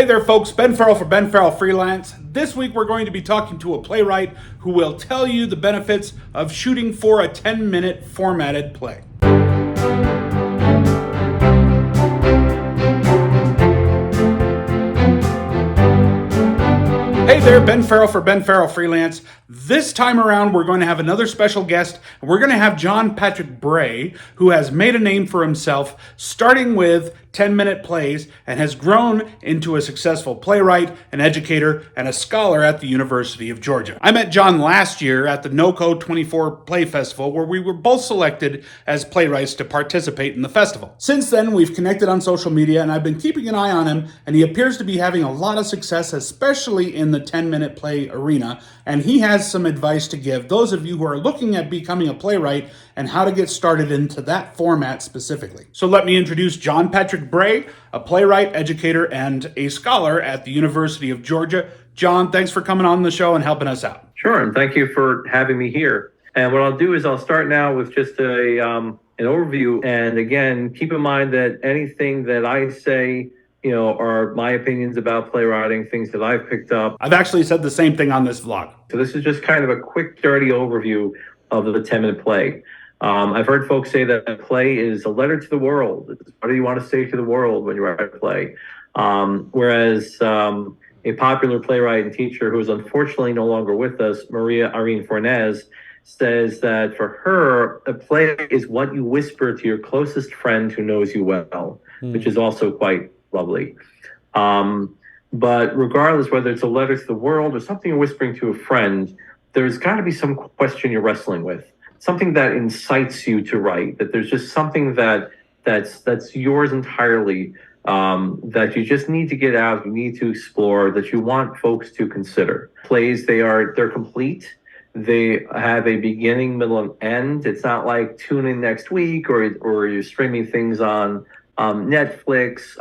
Hey there, folks. Ben Farrell for Benn Farrell Freelance. This week we're going to be talking to a playwright who will tell you the benefits of shooting for a 10-minute formatted play. Hey there, Ben Farrell for Benn Farrell Freelance. This time around, we're going to have another special guest. We're going to have John Patrick Bray, who has made a name for himself, starting with 10-minute plays, and has grown into a successful playwright, an educator, and a scholar at the University of Georgia. I met John last year at the NoCo 24 Play Festival, where we were both selected as playwrights to participate in the festival. Since then, we've connected on social media, and I've been keeping an eye on him, and he appears to be having a lot of success, especially in the 10-minute play arena, and he has some advice to give those of you who are looking at becoming a playwright and how to get started into that format specifically. So let me introduce John Patrick Bray, a playwright, educator, and a scholar at the University of Georgia. John, thanks for coming on the show and helping us out. Sure, and thank you for having me here. And what I'll do is I'll start now with just an overview. And again, keep in mind that anything that I say, are my opinions about playwriting, things that I've picked up. I've actually said the same thing on this vlog. So this is just kind of a quick, dirty overview of the 10-minute play. I've heard folks say that a play is a letter to the world. What do you want to say to the world when you write a play? Whereas a popular playwright and teacher who is unfortunately no longer with us, Maria Irene Fornes, says that for her, a play is what you whisper to your closest friend who knows you well, which is also quite lovely. But regardless, whether it's a letter to the world or something you're whispering to a friend, there's got to be some question you're wrestling with, something that incites you to write, that there's just something that's yours entirely, that you just need to get out, you need to explore, that you want folks to consider. Plays, they're complete. They have a beginning, middle, and end. It's not like tune in next week or you're streaming things on Netflix,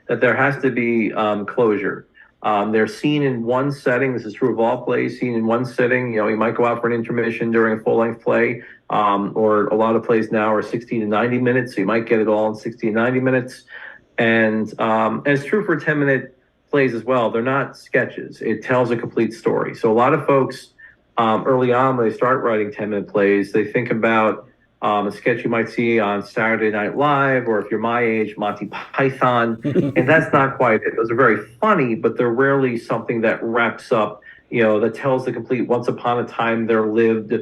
that there has to be closure. They're seen in one setting. This is true of all plays, seen in one sitting. You might go out for an intermission during a full-length play, or a lot of plays now are 60 to 90 minutes, so you might get it all in 60 to 90 minutes. And it's true for 10-minute plays as well. They're not sketches. It tells a complete story. So a lot of folks, early on when they start writing 10-minute plays, they think about a sketch you might see on Saturday Night Live, or if you're my age, Monty Python, and that's not quite it. Those are very funny, but they're rarely something that wraps up, that tells the complete once upon a time there lived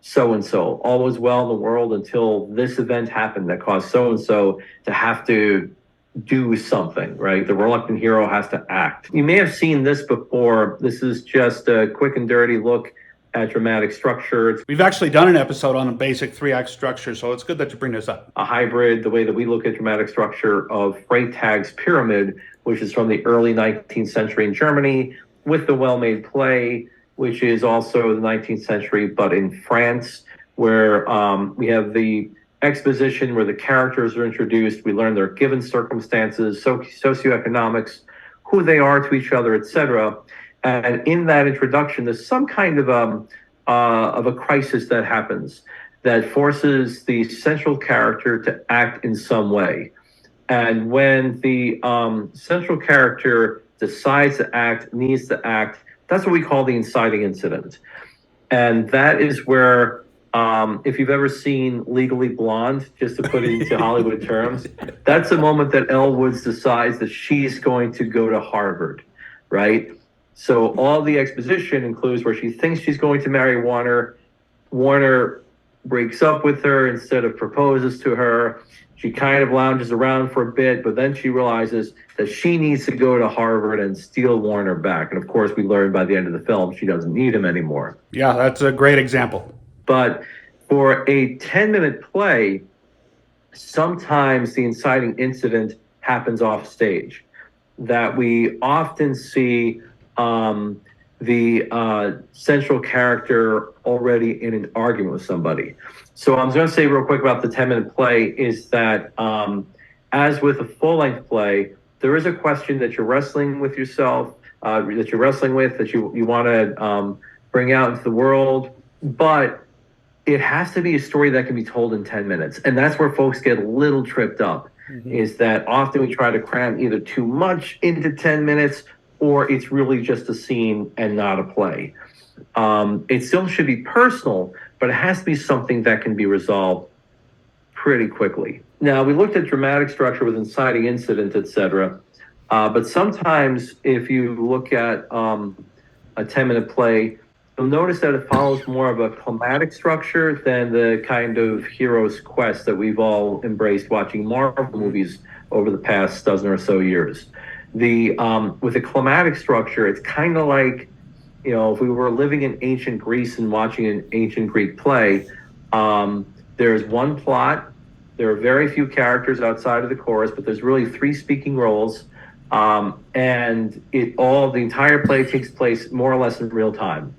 so-and-so. All was well in the world until this event happened that caused so-and-so to have to do something, right? The reluctant hero has to act. You may have seen this before. This is just a quick and dirty look at dramatic structure. We've actually done an episode on a basic 3-act structure, so it's good that you bring this up. A hybrid, the way that we look at dramatic structure of Freytag's Pyramid, which is from the early 19th century in Germany, with the well-made play, which is also the 19th century, but in France, where we have the exposition where the characters are introduced. We learn their given circumstances, socioeconomics, who they are to each other, etc. And in that introduction, there's some kind of a crisis that happens that forces the central character to act in some way. And when the central character decides to act, needs to act, that's what we call the inciting incident. And that is where, if you've ever seen Legally Blonde, just to put it into Hollywood terms, that's the moment that Elle Woods decides that she's going to go to Harvard, right? So all the exposition includes where she thinks she's going to marry Warner. Warner breaks up with her instead of proposes to her. She kind of lounges around for a bit, but then she realizes that she needs to go to Harvard and steal Warner back. And of course, we learn by the end of the film she doesn't need him anymore. Yeah, that's a great example. But for a 10-minute play, sometimes the inciting incident happens off stage. That we often see the central character already in an argument with somebody. So I'm going to say real quick about the 10-minute play is that as with a full-length play, there is a question that you're wrestling with yourself, that you want to bring out into the world, but it has to be a story that can be told in 10 minutes. And that's where folks get a little tripped up. is that often we try to cram either too much into 10 minutes or it's really just a scene and not a play. It still should be personal, but it has to be something that can be resolved pretty quickly. Now, we looked at dramatic structure with inciting incident, etc. But sometimes if you look at a 10-minute play, you'll notice that it follows more of a climatic structure than the kind of hero's quest that we've all embraced watching Marvel movies over the past dozen or so years. With a climatic structure, it's kind of like, if we were living in ancient Greece and watching an ancient Greek play, there's one plot. There are very few characters outside of the chorus, but there's really three speaking roles. And the entire play takes place more or less in real time.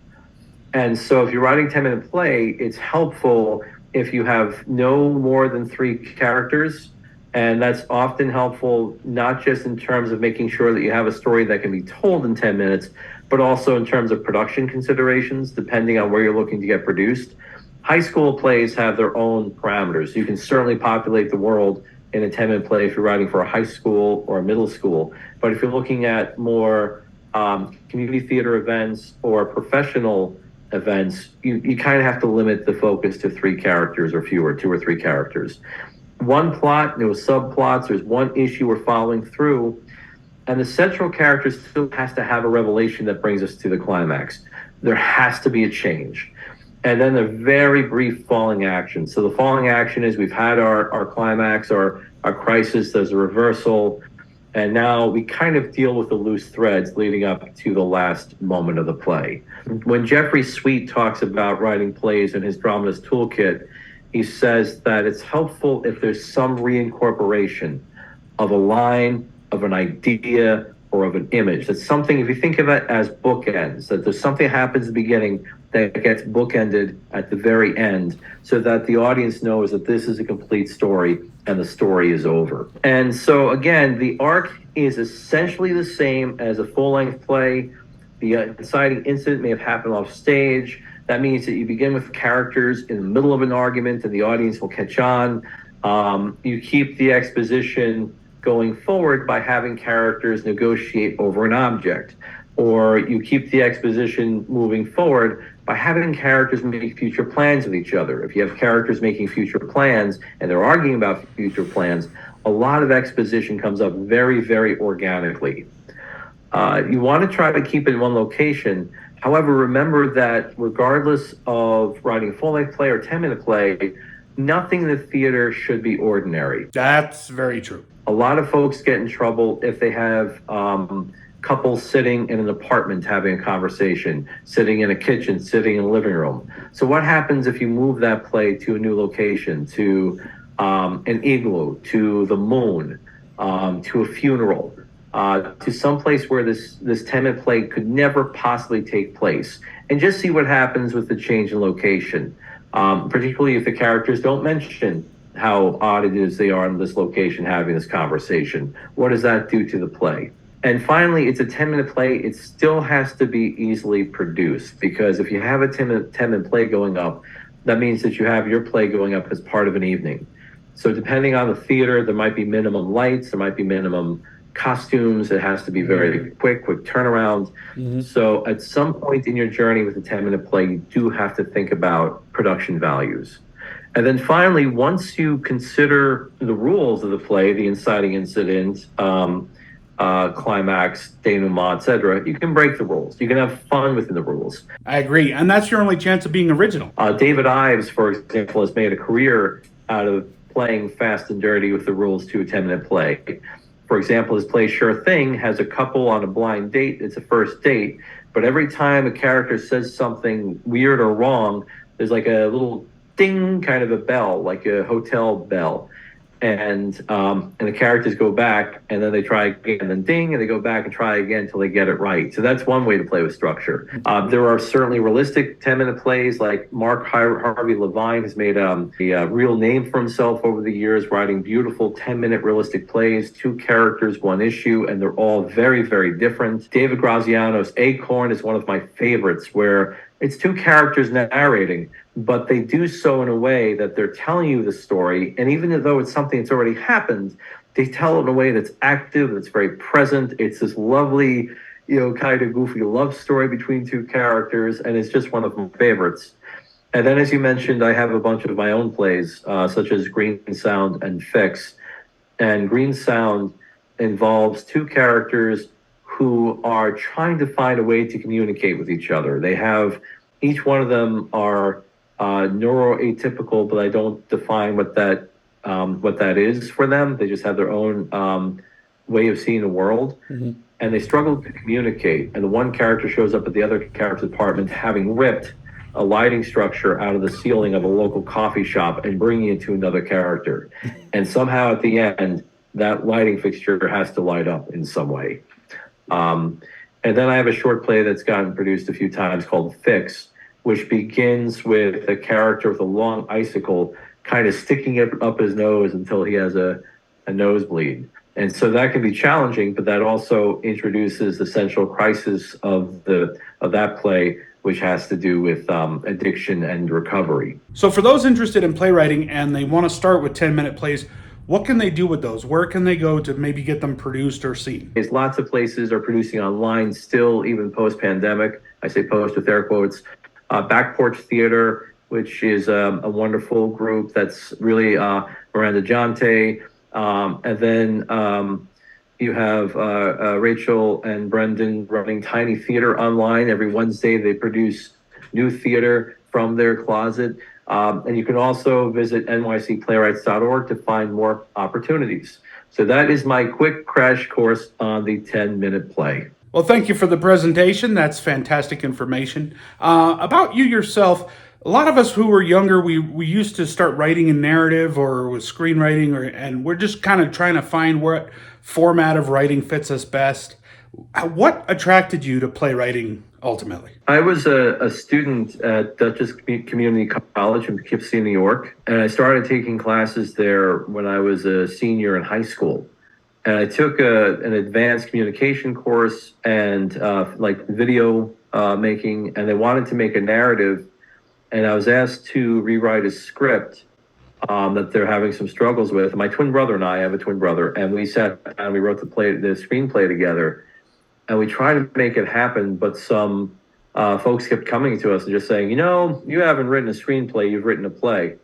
And so if you're writing a 10-minute play, it's helpful if you have no more than three characters. And that's often helpful, not just in terms of making sure that you have a story that can be told in 10 minutes, but also in terms of production considerations, depending on where you're looking to get produced. High school plays have their own parameters. You can certainly populate the world in a 10-minute play if you're writing for a high school or a middle school. But if you're looking at more community theater events or professional events, you kind of have to limit the focus to three characters or fewer, two or three characters. One plot, no subplots, there's one issue we're following through, and the central character still has to have a revelation that brings us to the climax. There has to be a change. And then the very brief falling action. So the falling action is we've had our climax, our crisis, there's a reversal, and now we kind of deal with the loose threads leading up to the last moment of the play. When Jeffrey Sweet talks about writing plays in his Dramatist Toolkit, he says that it's helpful if there's some reincorporation of a line, of an idea, or of an image. That's something, if you think of it as bookends, that there's something that happens at the beginning that gets bookended at the very end, so that the audience knows that this is a complete story and the story is over. And so again, the arc is essentially the same as a full-length play. The inciting incident may have happened off stage. That means that you begin with characters in the middle of an argument and the audience will catch on. You keep the exposition going forward by having characters negotiate over an object, or you keep the exposition moving forward by having characters make future plans with each other. If you have characters making future plans and they're arguing about future plans, a lot of exposition comes up very, very organically. You want to try to keep it in one location. However, remember that regardless of writing a full-length play or 10-minute play, nothing in the theater should be ordinary. That's very true. A lot of folks get in trouble if they have couples sitting in an apartment having a conversation, sitting in a kitchen, sitting in a living room. So what happens if you move that play to a new location, to an igloo, to the moon, to a funeral, to some place where this 10-minute play could never possibly take place, and just see what happens with the change in location, particularly if the characters don't mention how odd it is they are in this location having this conversation. What does that do to the play? And finally, it's a 10-minute play. It still has to be easily produced, because if you have a 10-minute play going up, that means that you have your play going up as part of an evening. So depending on the theater, there might be minimum lights, there might be minimum costumes. It has to be very quick turnaround. Mm-hmm. So at some point in your journey with a 10-minute play, you do have to think about production values. And then finally, once you consider the rules of the play, the inciting incident, climax, denouement, etc., you can break the rules. You can have fun within the rules. I agree. And that's your only chance of being original. David Ives, for example, has made a career out of playing fast and dirty with the rules to a 10-minute play. For example, his play Sure Thing has a couple on a blind date. It's a first date. But every time a character says something weird or wrong, there's like a little ding, kind of a bell, like a hotel bell. And the characters go back, and then they try again, and then ding, and they go back and try again until they get it right. So that's one way to play with structure. There are certainly realistic 10-minute plays, like Mark Harvey Levine has made a real name for himself over the years, writing beautiful 10-minute realistic plays, 2 characters, 1 issue, and they're all very, very different. David Graziano's Acorn is one of my favorites, where it's two characters narrating, but they do so in a way that they're telling you the story. And even though it's something that's already happened, they tell it in a way that's active, that's very present. It's this lovely, kind of goofy love story between two characters. And it's just one of my favorites. And then, as you mentioned, I have a bunch of my own plays, such as Green Sound and Fix. And Green Sound involves two characters who are trying to find a way to communicate with each other. They have, each one of them are neuroatypical, but I don't define what that is for them. They just have their own way of seeing the world. Mm-hmm. And they struggle to communicate. And the one character shows up at the other character's apartment having ripped a lighting structure out of the ceiling of a local coffee shop and bringing it to another character. And somehow at the end, that lighting fixture has to light up in some way. And then I have a short play that's gotten produced a few times called Fix, which begins with a character with a long icicle kind of sticking it up his nose until he has a nosebleed. And so that can be challenging, but that also introduces the central crisis of that play, which has to do with addiction and recovery. So for those interested in playwriting and they want to start with 10-minute plays, what can they do with those? Where can they go to maybe get them produced or seen? There's lots of places are producing online still, even post-pandemic. I say post with air quotes. Back Porch Theater, which is a wonderful group that's really Miranda Jonte. And then you have Rachel and Brendan running Tiny Theater online. Every Wednesday they produce new theater from their closet. And you can also visit nycplaywrights.org to find more opportunities. So that is my quick crash course on the 10-minute play. Well, thank you for the presentation. That's fantastic information. About you yourself, a lot of us who were younger, we used to start writing in narrative or with screenwriting, and we're just kind of trying to find what format of writing fits us best. What attracted you to playwriting ultimately? I was a student at Dutchess Community College in Poughkeepsie, New York, and I started taking classes there when I was a senior in high school. And I took an advanced communication course and like video making, and they wanted to make a narrative. And I was asked to rewrite a script that they're having some struggles with. My twin brother and I have a twin brother, and we sat down and we wrote the screenplay together. And we tried to make it happen, but some folks kept coming to us and just saying, you haven't written a screenplay, you've written a play.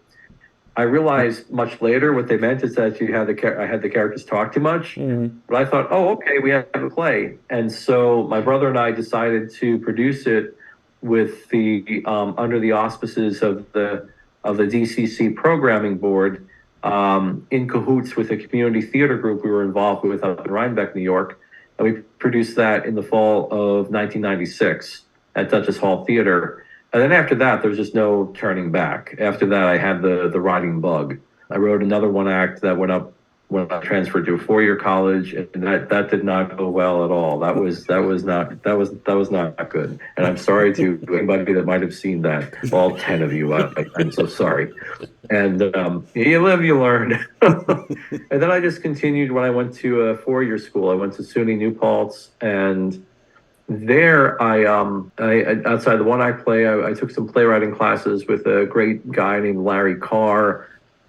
I realized much later what they meant is that I had the characters talk too much. Mm-hmm. But I thought, okay, we have a play. And so my brother and I decided to produce it with the under the auspices of the DCC programming board, in cahoots with a community theater group we were involved with up in Rhinebeck, New York. And we produced that in the fall of 1996 at Duchess Hall Theater. And then after that, there was just no turning back. After that, I had the writing bug. I wrote another one act that went up when I transferred to a 4-year college, and that did not go well at all. That was not good. And I'm sorry to anybody that might have seen that. All 10 of you, I'm so sorry. And you live, you learn. And then I just continued when I went to a 4-year school. I went to SUNY New Paltz, and there I outside the one-act play, I took some playwriting classes with a great guy named Larry Carr,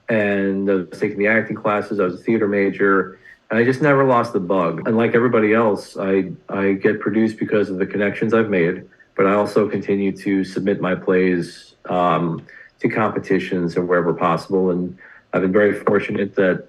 and I was taking the acting classes. I was a theater major, and I just never lost the bug. And like everybody else, I get produced because of the connections I've made, but I also continue to submit my plays to competitions and wherever possible. And I've been very fortunate that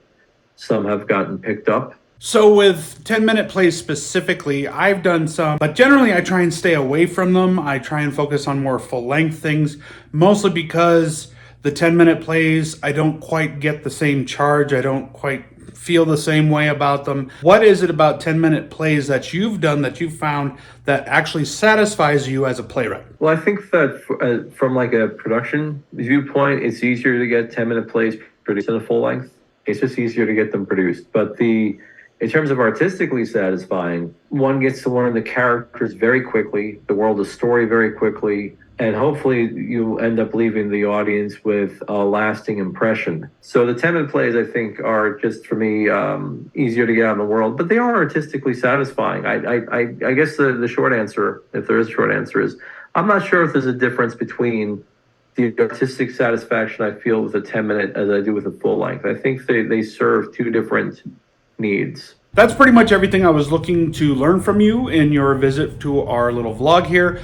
some have gotten picked up. So with 10-minute plays specifically, I've done some, but generally I try and stay away from them. I try and focus on more full-length things, mostly because the 10-minute plays, I don't quite get the same charge. I don't quite feel the same way about them. What is it about 10-minute plays that you've done that you've found that actually satisfies you as a playwright? Well, I think that from like a production viewpoint, it's easier to get 10-minute plays produced in a full length. It's just easier to get them produced. But in terms of artistically satisfying, one gets to learn the characters very quickly, the world of story very quickly, and hopefully you end up leaving the audience with a lasting impression. So the 10-minute plays, I think, are just, for me, easier to get out in the world, but they are artistically satisfying. I guess the short answer, if there is a short answer, is I'm not sure if there's a difference between the artistic satisfaction I feel with a 10-minute as I do with a full length. I think they serve two different needs. That's pretty much everything I was looking to learn from you in your visit to our little vlog here.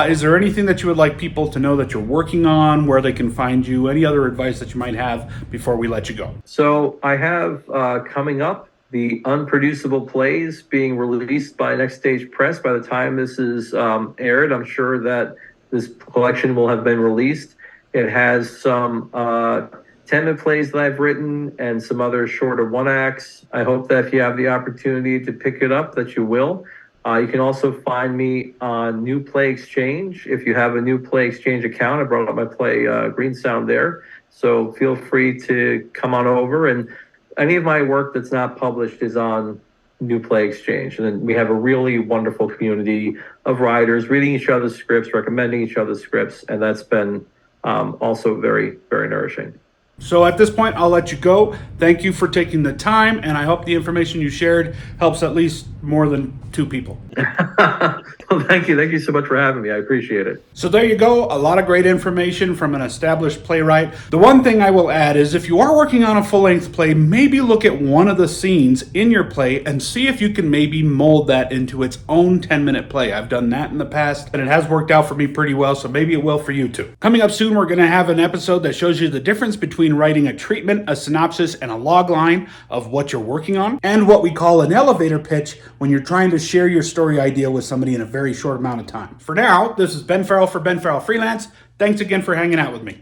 Is there anything that you would like people to know that you're working on, where they can find you, any other advice that you might have before we let you go? So I have coming up the unproducible plays being released by Next Stage Press. By the time this is aired, I'm sure that this collection will have been released. It has some 10-minute plays that I've written and some other shorter one-acts. I hope that if you have the opportunity to pick it up, that you will. You can also find me on New Play Exchange. If you have a New Play Exchange account, I brought up my play Green Sound there. So feel free to come on over. And any of my work that's not published is on New Play Exchange. And then we have a really wonderful community of writers reading each other's scripts, recommending each other's scripts. And that's been also very, very nourishing. So at this point, I'll let you go. Thank you for taking the time, and I hope the information you shared helps at least more than 2 people. Well, thank you. Thank you so much for having me. I appreciate it. So there you go. A lot of great information from an established playwright. The one thing I will add is if you are working on a full-length play, maybe look at one of the scenes in your play and see if you can maybe mold that into its own 10-minute play. I've done that in the past, and it has worked out for me pretty well, so maybe it will for you too. Coming up soon, we're going to have an episode that shows you the difference between writing a treatment, a synopsis, and a log line of what you're working on, and what we call an elevator pitch when you're trying to share your story idea with somebody in a very short amount of time. For now, this is Ben Farrell for Benn Farrell Freelance. Thanks again for hanging out with me.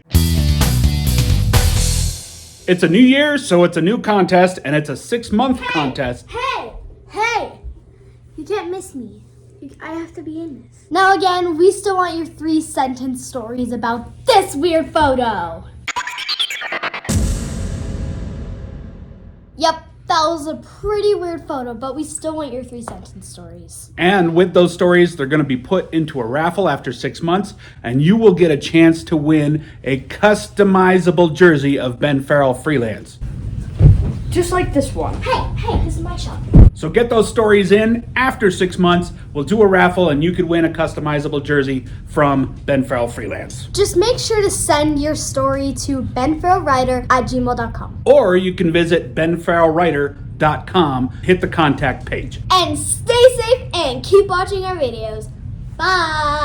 It's a new year, so it's a new contest, and it's a 6-month contest. Hey! You can't miss me. I have to be in this. Now again, we still want your 3-sentence stories about this weird photo. Yep, that was a pretty weird photo, but we still want your 3-sentence stories. And with those stories, they're going to be put into a raffle after 6 months, and you will get a chance to win a customizable jersey of Benn Farrell Freelance. Just like this one. Hey, this is my shop. So get those stories in. After 6 months, we'll do a raffle, and you could win a customizable jersey from Benn Farrell Freelance. Just make sure to send your story to benfarrellwriter@gmail.com. Or you can visit benfarrellwriter.com, hit the contact page. And stay safe and keep watching our videos. Bye!